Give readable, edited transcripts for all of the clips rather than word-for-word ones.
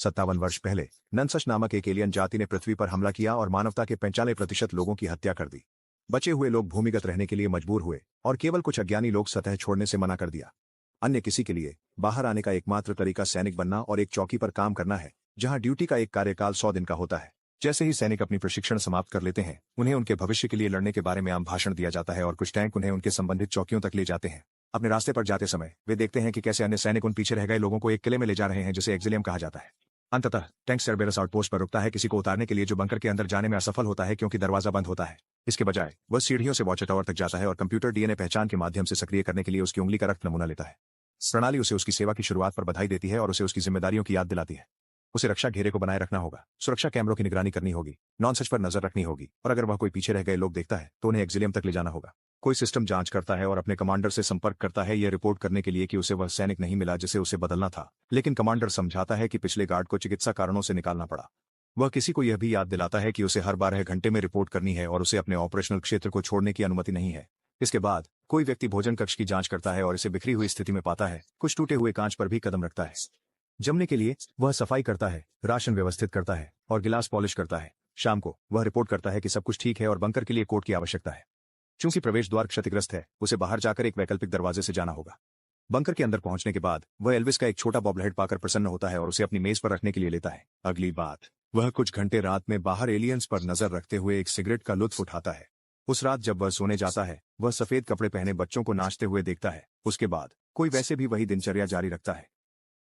57 वर्ष पहले ननसच नामक एक एलियन जाति ने पृथ्वी पर हमला किया और मानवता के 45% लोगों की हत्या कर दी। बचे हुए लोग भूमिगत रहने के लिए मजबूर हुए और केवल कुछ अज्ञानी लोग सतह छोड़ने से मना कर दिया। अन्य किसी के लिए बाहर आने का एकमात्र तरीका सैनिक बनना और एक चौकी पर काम करना है, जहां ड्यूटी का एक कार्यकाल 100 दिन का होता है। जैसे ही सैनिक अपनी प्रशिक्षण समाप्त कर लेते हैं, उन्हें उनके भविष्य के लिए लड़ने के बारे में आम भाषण दिया जाता है और कुछ टैंक उन्हें उनके संबंधित चौकियों तक ले जाते हैं। अपने रास्ते पर जाते समय वे देखते हैं कि कैसे अन्य सैनिक उन पीछे रह गए लोगों को एक किले में ले जा रहे हैं जिसे एक्सिलियम कहा जाता है। अंततः टैंक सर्बेरस आउटपोस्ट पर रुकता है किसी को उतारने के लिए, जो बंकर के अंदर जाने में असफल होता है क्योंकि दरवाजा बंद होता है। इसके बजाय वह सीढ़ियों से वॉच टावर तक जाता है और कंप्यूटर डीएनए पहचान के माध्यम से सक्रिय करने के लिए उसकी उंगली का रक्त नमूना लेता है। प्रणाली उसे उसकी सेवा की शुरुआत पर बधाई देती है और उसे उसकी जिम्मेदारियों की याद दिलाती है। उसे रक्षा घेरे को बनाए रखना होगा, सुरक्षा कैमरों की निगरानी करनी होगी, नॉनसच पर नजर रखनी होगी, और अगर वह कोई पीछे रह गए लोग देखता है तो उन्हें एक्सिलियम तक ले जाना होगा। कोई सिस्टम जांच करता है और अपने कमांडर से संपर्क करता है, यह रिपोर्ट करने के लिए कि उसे वह सैनिक नहीं मिला जिसे उसे बदलना था। लेकिन कमांडर समझाता है कि पिछले गार्ड को चिकित्सा कारणों से निकालना पड़ा। वह किसी को यह भी याद दिलाता है कि उसे हर 12 घंटे में रिपोर्ट करनी है और उसे अपने ऑपरेशनल क्षेत्र को छोड़ने की अनुमति नहीं है। इसके बाद कोई व्यक्ति भोजन कक्ष की जांच करता है और इसे बिखरी हुई स्थिति में पाता है। कुछ टूटे हुए कांच पर भी कदम रखता है। जमने के लिए वह सफाई करता है, राशन व्यवस्थित करता है और गिलास पॉलिश करता है। शाम को वह रिपोर्ट करता है कि सब कुछ ठीक है और बंकर के लिए कोड की आवश्यकता है। चूंकि प्रवेश द्वार क्षतिग्रस्त है, उसे बाहर जाकर एक वैकल्पिक दरवाजे से जाना होगा। बंकर के अंदर पहुंचने के बाद वह एल्विस का एक छोटा बॉब्लहेड पाकर प्रसन्न होता है और उसे अपनी मेज पर रखने के लिए लेता है। अगली बात, वह कुछ घंटे रात में बाहर एलियंस पर नजर रखते हुए एक सिगरेट का लुत्फ उठाता है। उस रात जब वह सोने जाता है, वह सफेद कपड़े पहने बच्चों को नाचते हुए देखता है। उसके बाद कोई वैसे भी वही दिनचर्या जारी रखता है।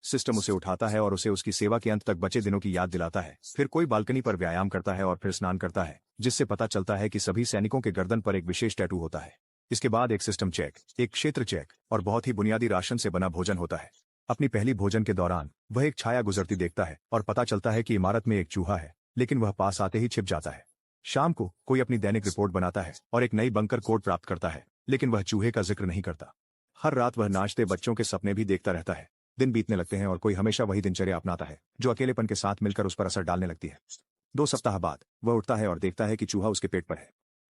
सिस्टम उसे उठाता है और उसे उसकी सेवा के अंत तक बचे दिनों की याद दिलाता है। फिर कोई बालकनी पर व्यायाम करता है और फिर स्नान करता है, जिससे पता चलता है कि सभी सैनिकों के गर्दन पर एक विशेष टैटू होता है। इसके बाद एक सिस्टम चेक, एक क्षेत्र चेक और बहुत ही बुनियादी राशन से बना भोजन होता है। अपनी पहली भोजन के दौरान वह एक छाया गुजरती देखता है और पता चलता है कि इमारत में एक चूहा है, लेकिन वह पास आते ही छिप जाता है। शाम को कोई अपनी दैनिक रिपोर्ट बनाता है और एक नई बंकर कोड प्राप्त करता है, लेकिन वह चूहे का जिक्र नहीं करता। हर रात वह नाचते बच्चों के सपने भी देखता रहता है। दिन बीतने लगते हैं और कोई हमेशा वही दिनचर्या अपनाता है, जो अकेलेपन के साथ मिलकर उस पर असर डालने लगती है। 2 सप्ताह बाद वह उठता है और देखता है कि चूहा उसके पेट पर है।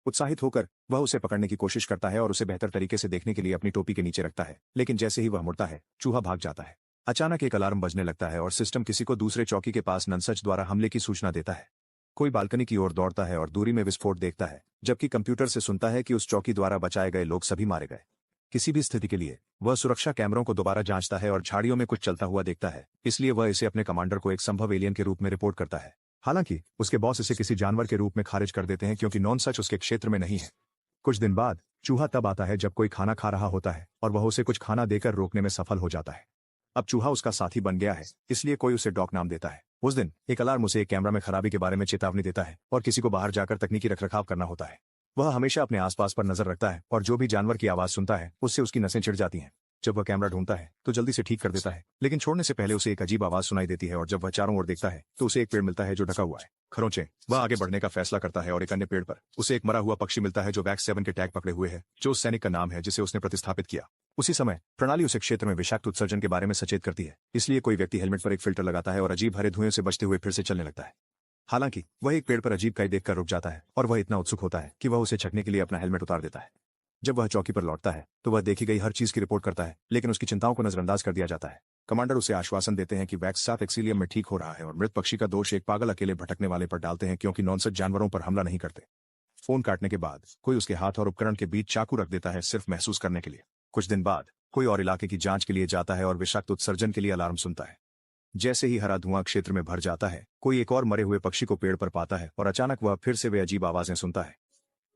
उत्साहित होकर वह उसे पकड़ने की कोशिश करता है और उसे बेहतर तरीके से देखने के लिए अपनी टोपी के नीचे रखता है, लेकिन जैसे ही वह मुड़ता है, चूहा भाग जाता है। अचानक एक अलार्म बजने लगता है और सिस्टम किसी को दूसरे चौकी के पास ननसच द्वारा हमले की सूचना देता है। कोई बालकनी की ओर दौड़ता है और दूरी में विस्फोट देखता है, जबकि कंप्यूटर से सुनता है कि उस चौकी द्वारा बचाए गए लोग सभी मारे गए। किसी भी स्थिति के लिए वह सुरक्षा कैमरों को दोबारा जांचता है और झाड़ियों में कुछ चलता हुआ देखता है, इसलिए वह इसे अपने कमांडर को एक संभव एलियन के रूप में रिपोर्ट करता है। हालांकि उसके बॉस इसे किसी जानवर के रूप में खारिज कर देते हैं क्योंकि नॉनसच उसके क्षेत्र में नहीं है। कुछ दिन बाद चूहा तब आता है जब कोई खाना खा रहा होता है और वह उसे कुछ खाना देकर रोकने में सफल हो जाता है। अब चूहा उसका साथी बन गया है, इसलिए कोई उसे डॉक नाम देता है। उस दिन एक अलार्म उसे एक कैमरा में खराबी के बारे में चेतावनी देता है और किसी को बाहर जाकर तकनीकी रखरखाव करना होता है। वह हमेशा अपने आसपास पर नजर रखता है और जो भी जानवर की आवाज सुनता है उससे उसकी नसें चिढ़ जाती हैं। जब वह कैमरा ढूंढता है तो जल्दी से ठीक कर देता है, लेकिन छोड़ने से पहले उसे एक अजीब आवाज सुनाई देती है और जब वह चारों ओर देखता है तो उसे एक पेड़ मिलता है जो ढका हुआ है। खरोंचे। वह आगे बढ़ने का फैसला करता है और एक अन्य पेड़ पर उसे एक मरा हुआ पक्षी मिलता है जो वैक्स 7 के टैग पकड़े हुए है, जो उस सैनिक का नाम है जिसे उसने प्रतिस्थापित किया। उसी समय प्रणाली उसे क्षेत्र में विषाक्त उत्सर्जन के बारे में सचेत करती है, इसलिए कोई व्यक्ति हेलमेट पर एक फिल्टर लगाता है और अजीब हरे धुएं से बचते हुए फिर से चलने लगता है। हालांकि वह एक पेड़ पर अजीब काई देखकर रुक जाता है और वह इतना उत्सुक होता है कि वह उसे छकने के लिए अपना हेलमेट उतार देता है। जब वह चौकी पर लौटता है तो वह देखी गई हर चीज की रिपोर्ट करता है, लेकिन उसकी चिंताओं को नजरअंदाज कर दिया जाता है। कमांडर उसे आश्वासन देते हैं कि वैक्स 7 एक्सिलियम में ठीक हो रहा है और मृत पक्षी का दोष एक पागल अकेले भटकने वाले पर डालते हैं क्योंकि नॉनसच जानवरों पर हमला नहीं करते। फोन काटने के बाद कोई उसके हाथ और उपकरण के बीच चाकू रख देता है, सिर्फ महसूस करने के लिए। कुछ दिन बाद कोई और इलाके की जांच के लिए जाता है और विषाक्त उत्सर्जन के लिए अलार्म सुनता है। जैसे ही हरा धुआं क्षेत्र में भर जाता है, कोई एक और मरे हुए पक्षी को पेड़ पर पाता है और अचानक वह फिर से वे अजीब आवाजें सुनता है।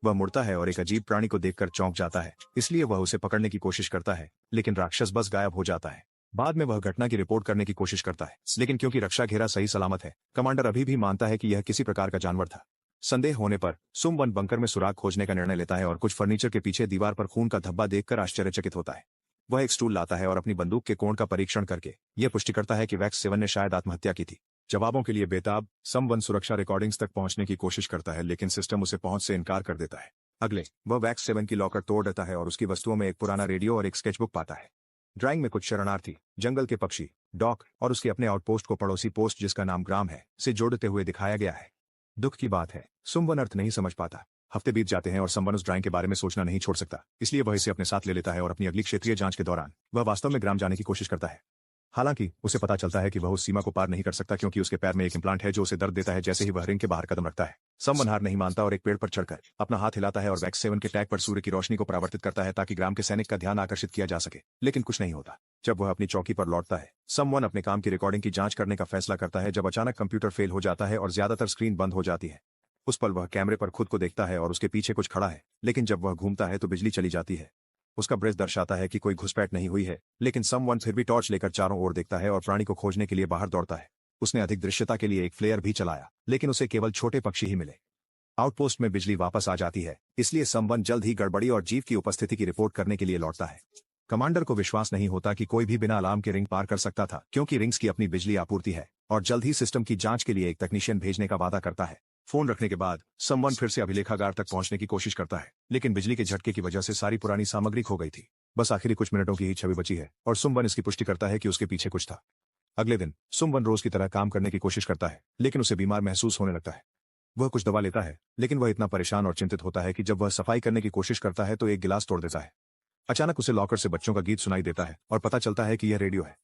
वह मुड़ता है और एक अजीब प्राणी को देखकर चौंक जाता है, इसलिए वह उसे पकड़ने की कोशिश करता है, लेकिन राक्षस बस गायब हो जाता है। बाद में वह घटना की रिपोर्ट करने की कोशिश करता है, लेकिन क्योंकि रक्षा घेरा सही सलामत है, कमांडर अभी भी मानता है कि यह किसी प्रकार का जानवर था। संदेह होने पर सुम वन बंकर में सुराग खोजने का निर्णय लेता है और कुछ फर्नीचर के पीछे दीवार पर खून का धब्बा देखकर आश्चर्यचकित होता है। वह एक स्टूल लाता है और अपनी बंदूक के कोण का परीक्षण करके यह पुष्टि करता है कि वैक्स 7 ने शायद आत्महत्या की थी। जवाबों के लिए बेताब सम वन सुरक्षा रिकॉर्डिंग्स तक पहुंचने की कोशिश करता है, लेकिन सिस्टम उसे पहुंच से इनकार कर देता है। अगले वह वैक्स 7 की लॉकर तोड़ देता है और उसकी वस्तुओं में एक पुराना रेडियो और एक स्केचबुक पाता है। ड्राइंग में कुछ शरणार्थी, जंगल के पक्षी, डॉक और उसके अपने आउटपोस्ट को पड़ोसी पोस्ट जिसका नाम ग्राम है से जोड़ते हुए दिखाया गया है। दुख की बात है, सुमवन अर्थ नहीं समझ पाता। हफ्ते बीत जाते हैं और समवन उस ड्राइंग के बारे में सोचना नहीं छोड़ सकता, इसलिए वह इसे अपने साथ ले लेता है और अपनी अगली क्षेत्रीय जांच के दौरान वह वास्तव में ग्राम जाने की कोशिश करता है। हालांकि उसे पता चलता है कि वह उस सीमा को पार नहीं कर सकता क्योंकि उसके पैर में एक इम्प्लांट है जो उसे दर्द देता है जैसे ही वह रिंग के बाहर कदम रखता है। समवन हार नहीं मानता और एक पेड़ पर चढ़कर अपना हाथ हिलाता है और वैक्स 7 के टैग पर सूर्य की रोशनी को परावर्तित करता है ताकि ग्राम के सैनिक का ध्यान आकर्षित किया जा सके, लेकिन कुछ नहीं होता। जब वह अपनी चौकी पर लौटता है, समवन अपने काम की रिकॉर्डिंग की जांच करने का फैसला करता है जब अचानक कंप्यूटर फेल हो जाता है और ज्यादातर स्क्रीन बंद हो जाती है। उस पल वह कैमरे पर खुद को देखता है और उसके पीछे कुछ खड़ा है, लेकिन जब वह घूमता है तो बिजली चली जाती है। उसका ब्रेस दर्शाता है कि कोई घुसपैठ नहीं हुई है, लेकिन समवन फिर भी टॉर्च लेकर चारों ओर देखता है और प्राणी को खोजने के लिए बाहर दौड़ता है। उसने अधिक दृश्यता के लिए एक फ्लेयर भी चलाया, लेकिन उसे केवल छोटे पक्षी ही मिले। आउटपोस्ट में बिजली वापस आ जाती है, इसलिए समवन जल्द ही गड़बड़ी और जीव की उपस्थिति की रिपोर्ट करने के लिए लौटता है। कमांडर को विश्वास नहीं होता कि कोई भी बिना अलार्म के रिंग पार कर सकता था, क्योंकि रिंग्स की अपनी बिजली आपूर्ति है, और जल्द ही सिस्टम की जांच के लिए एक तकनीशियन भेजने का वादा करता है। फोन रखने के बाद समवन फिर से अभिलेखागार तक पहुंचने की कोशिश करता है, लेकिन बिजली के झटके की वजह से सारी पुरानी सामग्री खो गई थी। बस आखिरी कुछ मिनटों की ही छवि बची है और समवन इसकी पुष्टि करता है कि उसके पीछे कुछ था। अगले दिन समवन रोज की तरह काम करने की कोशिश करता है, लेकिन उसे बीमार महसूस होने लगता है। वह कुछ दवा लेता है, लेकिन वह इतना परेशान और चिंतित होता है कि जब वह सफाई करने की कोशिश करता है तो एक गिलास तोड़ देता है। अचानक उसे लॉकर से बच्चों का गीत सुनाई देता है और पता चलता है कि यह रेडियो है।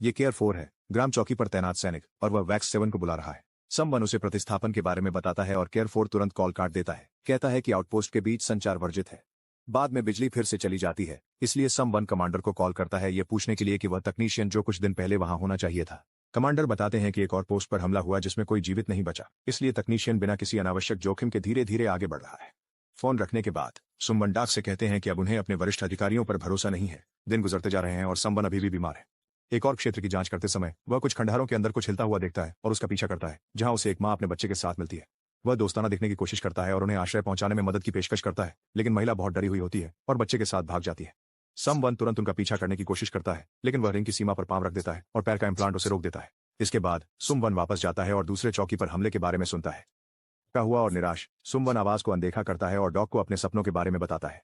ये केयर 4 है, ग्राम चौकी पर तैनात सैनिक, और वह वैक्स 7 को बुला रहा है। समवन उसे प्रतिस्थापन के बारे में बताता है और केयर 4 तुरंत कॉल काट देता है, कहता है कि आउटपोस्ट के बीच संचार वर्जित है। बाद में बिजली फिर से चली जाती है, इसलिए समवन कमांडर को कॉल करता है ये पूछने के लिए कि वह तकनीशियन जो कुछ दिन पहले वहां होना चाहिए था। कमांडर बताते हैं कि एक और पोस्ट पर हमला हुआ जिसमें कोई जीवित नहीं बचा, इसलिए तकनीशियन बिना किसी अनावश्यक जोखिम के धीरे धीरे आगे बढ़ रहा है। फोन रखने के बाद समवन डाक से कहते हैं कि अब उन्हें अपने वरिष्ठ अधिकारियों पर भरोसा नहीं है। दिन गुजरते जा रहे हैं और समवन अभी भी बीमार है। एक और क्षेत्र की जांच करते समय वह कुछ खंडहरों के अंदर कुछ हिलता हुआ देखता है और उसका पीछा करता है, जहां उसे एक मां अपने बच्चे के साथ मिलती है। वह दोस्ताना दिखने की कोशिश करता है और उन्हें आश्रय पहुंचाने में मदद की पेशकश करता है, लेकिन महिला बहुत डरी हुई होती है और बच्चे के साथ भाग जाती है। समवन तुरंत उनका पीछा करने की कोशिश करता है, लेकिन वह रिंग की सीमा पर पांव रख देता है और पैर का इम्प्लांट उसे रोक देता है। इसके बाद समवन वापस जाता है और दूसरे चौकी पर हमले के बारे में सुनता है। थका हुआ और निराश समवन आवाज को अनदेखा करता है और डॉग को अपने सपनों के बारे में बताता है।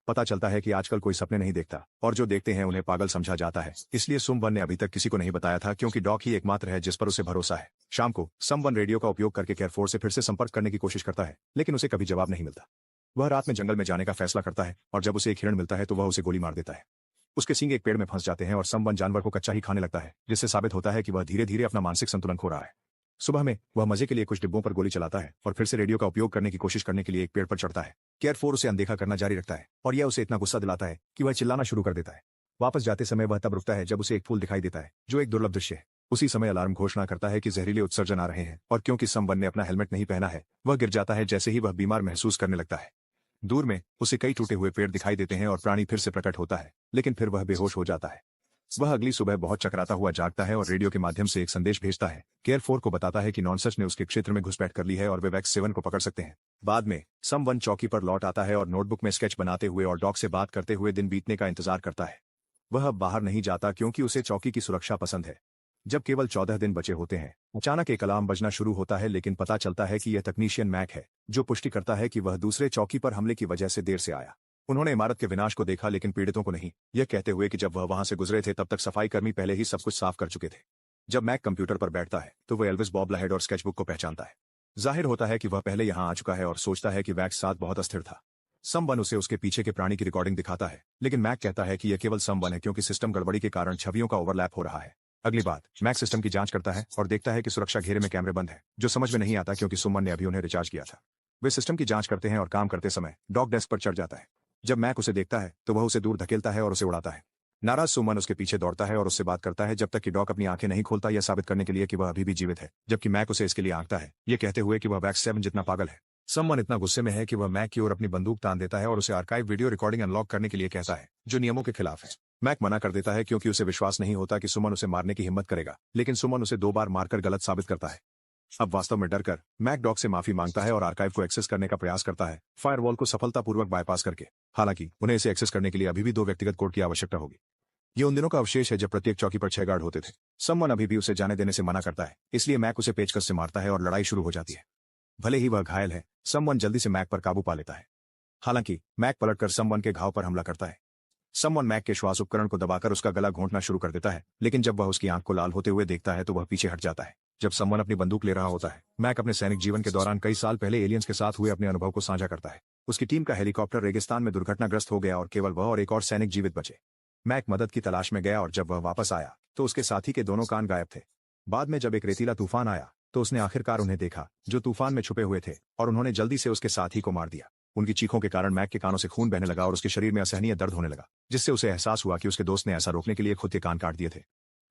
पता चलता है कि आजकल कोई सपने नहीं देखता और जो देखते हैं उन्हें पागल समझा जाता है, इसलिए समवन ने अभी तक किसी को नहीं बताया था क्योंकि डॉग ही एकमात्र है जिस पर उसे भरोसा है। शाम को समवन रेडियो का उपयोग करके केयर 4 से फिर से संपर्क करने की कोशिश करता है, लेकिन उसे कभी जवाब नहीं मिलता। वह रात में जंगल में जाने का फैसला करता है और जब उसे एक हिरण मिलता है तो वह उसे गोली मार देता है। उसके सींग एक पेड़ में फंस जाते हैं और समवन जानवर को कच्चा ही खाने लगता है, जिससे साबित होता है कि वह धीरे धीरे अपना मानसिक संतुलन खो रहा है। सुबह में वह मजे के लिए कुछ डिब्बों पर गोली चलाता है और फिर से रेडियो का उपयोग करने की कोशिश करने के लिए एक पेड़ पर चढ़ता है। केयर 4 उसे अनदेखा करना जारी रखता है और यह उसे इतना गुस्सा दिलाता है कि वह चिल्लाना शुरू कर देता है। वापस जाते समय वह तब रुकता है जब उसे एक फूल दिखाई देता है, जो एक दुर्लभ दृश्य है। उसी समय अलार्म घोषणा करता है कि जहरीले उत्सर्जन आ रहे हैं और क्योंकि समवन ने अपना हेलमेट नहीं पहना है, वह गिर जाता है जैसे ही वह बीमार महसूस करने लगता है। दूर में उसे कई टूटे हुए पेड़ दिखाई देते हैं और प्राणी फिर से प्रकट होता है, लेकिन फिर वह बेहोश हो जाता है। वह अगली सुबह बहुत चकराता हुआ जागता है और रेडियो के माध्यम से एक संदेश भेजता है। केयर 4 को बताता है कि नॉनसच ने उसके क्षेत्र में घुसपैठ कर ली है और वे वैक्स 7 को पकड़ सकते हैं। बाद में समवन चौकी पर लौट आता है और नोटबुक में स्केच बनाते हुए और डॉग से बात करते हुए दिन बीतने का इंतजार करता है। वह अब बाहर नहीं जाता क्योंकि उसे चौकी की सुरक्षा पसंद है। जब केवल 14 दिन बचे होते हैं, अचानक एक अलार्म बजना शुरू होता है, लेकिन पता चलता है कि यह तकनीशियन मैक है, जो पुष्टि करता है कि वह दूसरे चौकी पर हमले की वजह से देर से आया। उन्होंने इमारत के विनाश को देखा लेकिन पीड़ितों को नहीं, यह कहते हुए कि जब वह वहां से गुजरे थे तब तक सफाई कर्मी पहले ही सब कुछ साफ कर चुके थे। जब मैक कंप्यूटर पर बैठता है तो वह एल्विस बॉब्लहेड और स्केचबुक को पहचानता है। जाहिर होता है कि वह पहले यहां आ चुका है और सोचता है कि वैक्स 7 बहुत अस्थिर था। समवन उसे उसके पीछे के प्राणी की रिकॉर्डिंग दिखाता है, लेकिन मैक कहता है कि यह केवल समवन है क्योंकि सिस्टम गड़बड़ी के कारण छवियों का ओवरलैप हो रहा है। अगली बात, मैक सिस्टम की जांच करता है और देखता है कि सुरक्षा घेरे में कैमरे बंद है, जो समझ में नहीं आता क्योंकि सुमन ने अभी उन्हें रिचार्ज किया था। वे सिस्टम की जांच करते हैं और काम करते समय डॉग डेस्क पर चढ़ जाता है। जब मैक उसे देखता है तो वह उसे दूर धकेलता है और उसे उड़ाता है। नाराज सुमन उसके पीछे दौड़ता है और उससे बात करता है जब तक कि डॉग अपनी आंखें नहीं खोलता, यह साबित करने के लिए कि वह अभी भी जीवित है, जबकि मैक उसे इसके लिए आंकता है, यह कहते हुए कि वह वैक्स 7 जितना पागल है। समवन इतना गुस्से में है कि वह मैक की ओर अपनी बंदूक तान देता है और उसे आर्काइव वीडियो रिकॉर्डिंग अनलॉक करने के लिए कहता है, जो नियमों के खिलाफ है। मैक मना कर देता है क्योंकि उसे विश्वास नहीं होता कि सुमन उसे मारने की हिम्मत करेगा, लेकिन सुमन उसे 2 बार मारकर गलत साबित करता है। अब वास्तव में डरकर मैक डॉग से माफी मांगता है और आर्काइव को एक्सेस करने का प्रयास करता है, फायरवॉल को सफलतापूर्वक बाईपास करके। हालांकि उन्हें इसे एक्सेस करने के लिए अभी भी 2 व्यक्तिगत कोड की आवश्यकता होगी। ये उन दिनों का अवशेष है जब प्रत्येक चौकी पर 6 गार्ड होते थे। समवन अभी भी उसे जाने देने से मना करता है, इसलिए मैक उसे पेचकस से मारता है और लड़ाई शुरू हो जाती है। भले ही वह घायल है, समवन जल्दी से मैक पर काबू पा लेता है। हालांकि मैक पलटकर समवन के घाव पर हमला करता है। समवन मैक के श्वास उपकरण को दबाकर उसका गला घोंटना शुरू कर देता है, लेकिन जब वह उसकी आंख को लाल होते हुए देखता है तो वह पीछे हट जाता है। जब समवन अपनी बंदूक ले रहा होता है, मैक अपने सैनिक जीवन के दौरान कई साल पहले एलियंस के साथ हुए अपने अनुभव को साझा करता है। उसकी टीम का हेलीकॉप्टर रेगिस्तान में दुर्घटनाग्रस्त हो गया और केवल वह और एक और सैनिक जीवित बचे। मैक मदद की तलाश में गया और जब वह वापस आया तो उसके साथी के दोनों कान गायब थे। बाद में जब एक रेतीला तूफान आया तो उसने आखिरकार उन्हें देखा, जो तूफान में छुपे हुए थे, और उन्होंने जल्दी से उसके साथी को मार दिया। उनकी चीखों के कारण मैक के कानों से खून बहने लगा और उसके शरीर में असहनीय दर्द होने लगा, जिससे उसे एहसास हुआ कि उसके दोस्त ने ऐसा रोकने के लिए खुद के कान काट दिए थे।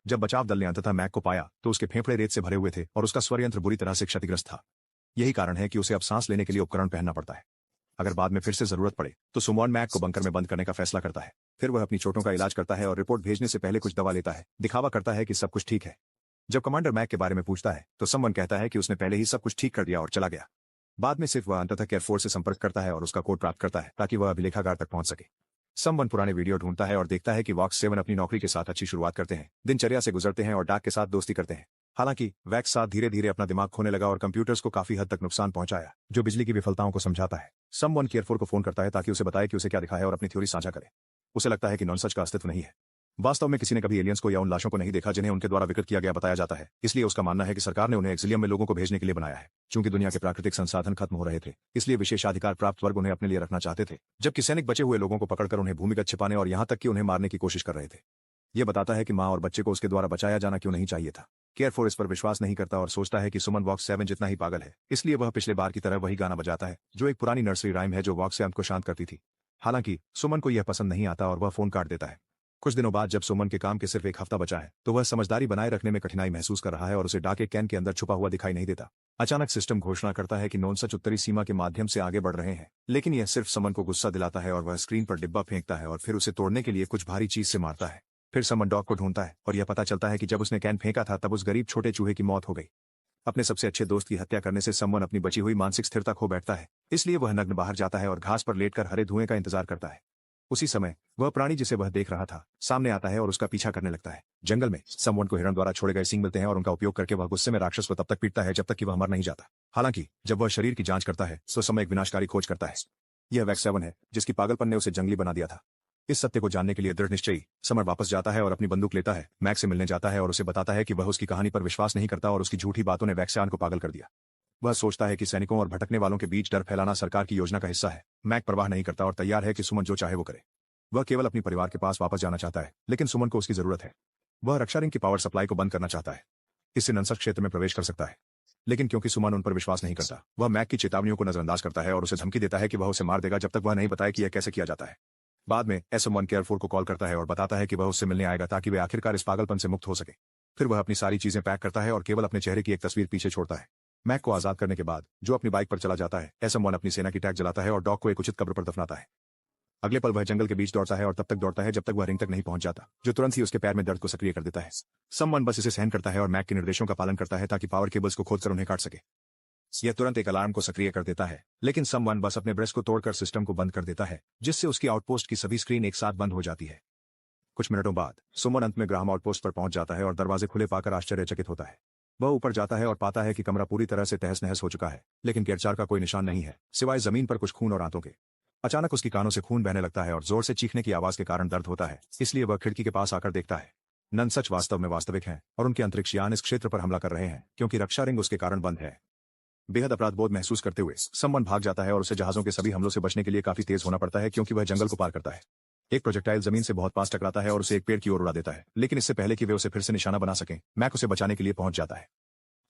जब बचाव दल ने अंततः मैक को पाया तो उसके फेफड़े रेत से भरे हुए थे और उसका स्वर यंत्र बुरी तरह से क्षतिग्रस्त था। यही कारण है कि उसे अब सांस लेने के लिए उपकरण पहनना पड़ता है। अगर बाद में फिर से जरूरत पड़े तो सुमन मैक को बंकर में बंद करने का फैसला करता है। फिर वह अपनी चोटों का इलाज करता है और रिपोर्ट भेजने से पहले कुछ दवा लेता है, दिखावा करता है कि सब कुछ ठीक है। जब कमांडर मैक के बारे में पूछता है तो समवन कहता है कि उसने पहले ही सब कुछ ठीक कर दिया और चला गया। बाद में सिर्फ वह अंततः एयरफोर्स से संपर्क करता है और उसका कोड प्राप्त करता है ताकि वह अभिलेखागार तक पहुंच सके। समवन पुराने वीडियो ढूंढता है और देखता है कि वॉक्स 7 अपनी नौकरी के साथ अच्छी शुरुआत करते हैं, दिनचर्या से गुजरते हैं और डाक के साथ दोस्ती करते हैं। हालांकि वैक्स साथ धीरे धीरे अपना दिमाग खोने लगा और कंप्यूटर्स को काफी हद तक नुकसान पहुंचाया, जो बिजली की विफलताओं को समझाता है। समवन केयरफोर को फोन करता है ताकि उसे बताए कि उसे क्या दिखा है और अपनी थ्योरी साझा करे। उसे लगता है कि नॉनसच का अस्तित्व नहीं है। वास्तव में किसी ने कभी एलियंस को या उन लाशों को नहीं देखा जिन्हें उनके द्वारा विकृत किया गया बताया जाता है, इसलिए उसका मानना है कि सरकार ने उन्हें एक्सिलियम में लोगों को भेजने के लिए बनाया है। चूंकि दुनिया के प्राकृतिक संसाधन खत्म हो रहे थे, इसलिए विशेषाधिकार प्राप्त वर्ग उन्हें अपने लिए रखना चाहते थे, जबकि सैनिक बचे हुए लोगों को पकड़कर उन्हें भूमिगत छिपाने और यहां तक कि उन्हें मारने की कोशिश कर रहे थे। यह बताता है कि मां और बच्चे को उसके द्वारा बचाया जाना क्यों नहीं चाहिए था। केयरफोर इस पर विश्वास नहीं करता और सोचता है कि सुमन वॉक्स 7 जितना ही पागल है, इसलिए वह पिछले बार की तरह वही गाना बजाता है, जो एक पुरानी नर्सरी राइम है जो वॉक्स 7 को शांत करती थी। हालांकि सुमन को यह पसंद नहीं आता और वह फोन काट देता है। कुछ दिनों बाद जब सुमन के काम के सिर्फ एक हफ्ता बचा है तो वह समझदारी बनाए रखने में कठिनाई महसूस कर रहा है और उसे डाके कैन के अंदर छुपा हुआ दिखाई नहीं देता। अचानक सिस्टम घोषणा करता है कि नॉनसच उत्तरी सीमा के माध्यम से आगे बढ़ रहे हैं, लेकिन यह सिर्फ समन को गुस्सा दिलाता है और वह स्क्रीन पर डिब्बा फेंकता है और फिर उसे तोड़ने के लिए कुछ भारी चीज से मारता है। फिर समन डॉग को ढूंढता है और यह पता चलता है कि जब उसने कैन फेंका था तब उस गरीब छोटे चूहे की मौत हो गई। अपने सबसे अच्छे दोस्त की हत्या करने से समन अपनी बची हुई मानसिक स्थिरता खो बैठता है, इसलिए वह नग्न बाहर जाता है और घास पर लेटकर हरे धुएं का इंतजार करता है। उसी समय वह प्राणी जिसे वह देख रहा था सामने आता है और उसका पीछा करने लगता है। जंगल में समवन को हिरण द्वारा छोड़े गए सींग मिलते हैं और उनका उपयोग करके वह गुस्से में राक्षस को तब तक पीटता है जब तक कि वह मर नहीं जाता। हालांकि जब वह शरीर की जांच करता है तो समय एक विनाशकारी खोज करता है। यह वैक्स 7 है जिसकी पागलपन ने उसे जंगली बना दिया था। इस सत्य को जानने के लिए दृढ़ निश्चयी समर वापस जाता है और अपनी बंदूक लेता है, मैक से मिलने जाता है और उसे बताता है कि वह उसकी कहानी पर विश्वास नहीं करता और उसकी झूठी बातों ने वैक्सियान को पागल कर दिया। वह सोचता है कि सैनिकों और भटकने वालों के बीच डर फैलाना सरकार की योजना का हिस्सा है। मैक परवाह नहीं करता और तैयार है कि सुमन जो चाहे वो करे। वह केवल अपने परिवार के पास वापस जाना चाहता है, लेकिन सुमन को उसकी जरूरत है। वह रक्षा रिंग की पावर सप्लाई को बंद करना चाहता है, इससे नंसक क्षेत्र में प्रवेश कर सकता है। लेकिन क्योंकि सुमन उन पर विश्वास नहीं करता, वह मैक की चेतावनियों को नजरअंदाज करता है और उसे धमकी देता है कि वह उसे मार देगा जब तक वह नहीं बताए कि यह कैसे किया जाता है। बाद में एसएम-1 केयरफोर को कॉल करता है और बताता है कि वह उससे मिलने आएगा ताकि वे आखिरकार इस पागलपन से मुक्त हो सके। फिर वह अपनी सारी चीजें पैक करता है और केवल अपने चेहरे की एक तस्वीर पीछे छोड़ता है। मैक को आजाद करने के बाद जो अपनी बाइक पर चला जाता है, एसएम-1 अपनी सेना की टैग जलाता है और डॉग को एक उचित कब्र पर दफनाता है। अगले पल वह जंगल के बीच दौड़ता है और तब तक दौड़ता है जब तक वह रिंग तक नहीं पहुंच जाता, जो तुरंत ही उसके पैर में दर्द को सक्रिय कर देता है। समवन बस इसे सहन करता है और मैक के निर्देशों का पालन करता है ताकि पावर केबल्स को खोदकर उन्हें काट सके। यह तुरंत एक अलार्म को सक्रिय कर देता है, लेकिन समवन बस अपने ब्रेस्ट को तोड़कर सिस्टम को बंद कर देता है, जिससे उसकी आउटपोस्ट की सभी स्क्रीन एक साथ बंद हो जाती है। कुछ मिनटों बाद सुमन अंत में ग्राहम आउटपोस्ट पर पहुंच जाता है और दरवाजे खुले पाकर आश्चर्यचकित होता है। वह ऊपर जाता है और पाता है कि कमरा पूरी तरह से तहस नहस हो चुका है, लेकिन केरचार का कोई निशान नहीं है सिवाय जमीन पर कुछ खून और आंतों के। अचानक उसकी कानों से खून बहने लगता है और जोर से चीखने की आवाज के कारण दर्द होता है, इसलिए वह खिड़की के पास आकर देखता है। नंसच वास्तव में वास्तविक हैं और उनके अंतरिक्ष यान इस क्षेत्र पर हमला कर रहे हैं क्योंकि रक्षा रिंग उसके कारण बंद है। बेहद अपराध बोध महसूस करते हुए समवन भाग जाता है और उसे जहाजों के सभी हमलों से बचने के लिए काफी तेज होना पड़ता है क्योंकि वह जंगल को पार करता है। एक प्रोजेक्टाइल जमीन से बहुत पास टकराता है और उसे एक पेड़ की ओर उड़ा देता है, लेकिन इससे पहले कि वे उसे फिर से निशाना बना सकें, मैक उसे बचाने के लिए पहुंच जाता है।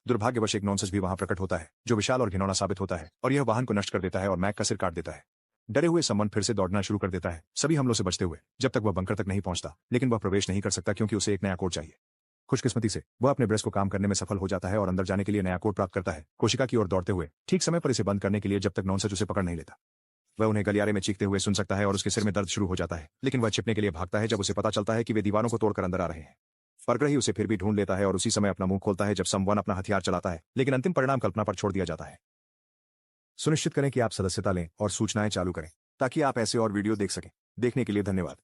दुर्भाग्यवश एक नॉनसच भी वहां प्रकट होता है जो विशाल और घिनौना साबित होता है और यह वाहन को नष्ट कर देता है और मैक का सिर काट देता है। डरे हुए समवन फिर से दौड़ना शुरू कर देता है, सभी हमलों से बचते हुए, जब तक वह बंकर तक नहीं पहुंचता, लेकिन वह प्रवेश नहीं कर सकता क्योंकि उसे एक नया कोड चाहिए। खुशकिस्मती से वह अपने ब्रेस्ट को काम करने में सफल हो जाता है और अंदर जाने के लिए नया कोड प्राप्त करता है, कोशिका की ओर दौड़ते हुए, ठीक समय पर इसे बंद करने के लिए जब तक नॉनसच उसे पकड़ नहीं लेता। वह उन्हें गलियारे में चीखते हुए सुन सकता है और उसके सिर में दर्द शुरू हो जाता है, लेकिन वह छिपने के लिए भागता है जब उसे पता चलता है कि वे दीवारों को तोड़कर अंदर आ रहे हैं। परग्रही उसे फिर भी ढूंढ लेता है और उसी समय अपना मुंह खोलता है जब समवन अपना हथियार चलाता है, लेकिन अंतिम परिणाम कल्पना पर छोड़ दिया जाता है। सुनिश्चित करें कि आप सदस्यता लें और सूचनाएं चालू करें ताकि आप ऐसे और वीडियो देख सकें। देखने के लिए धन्यवाद।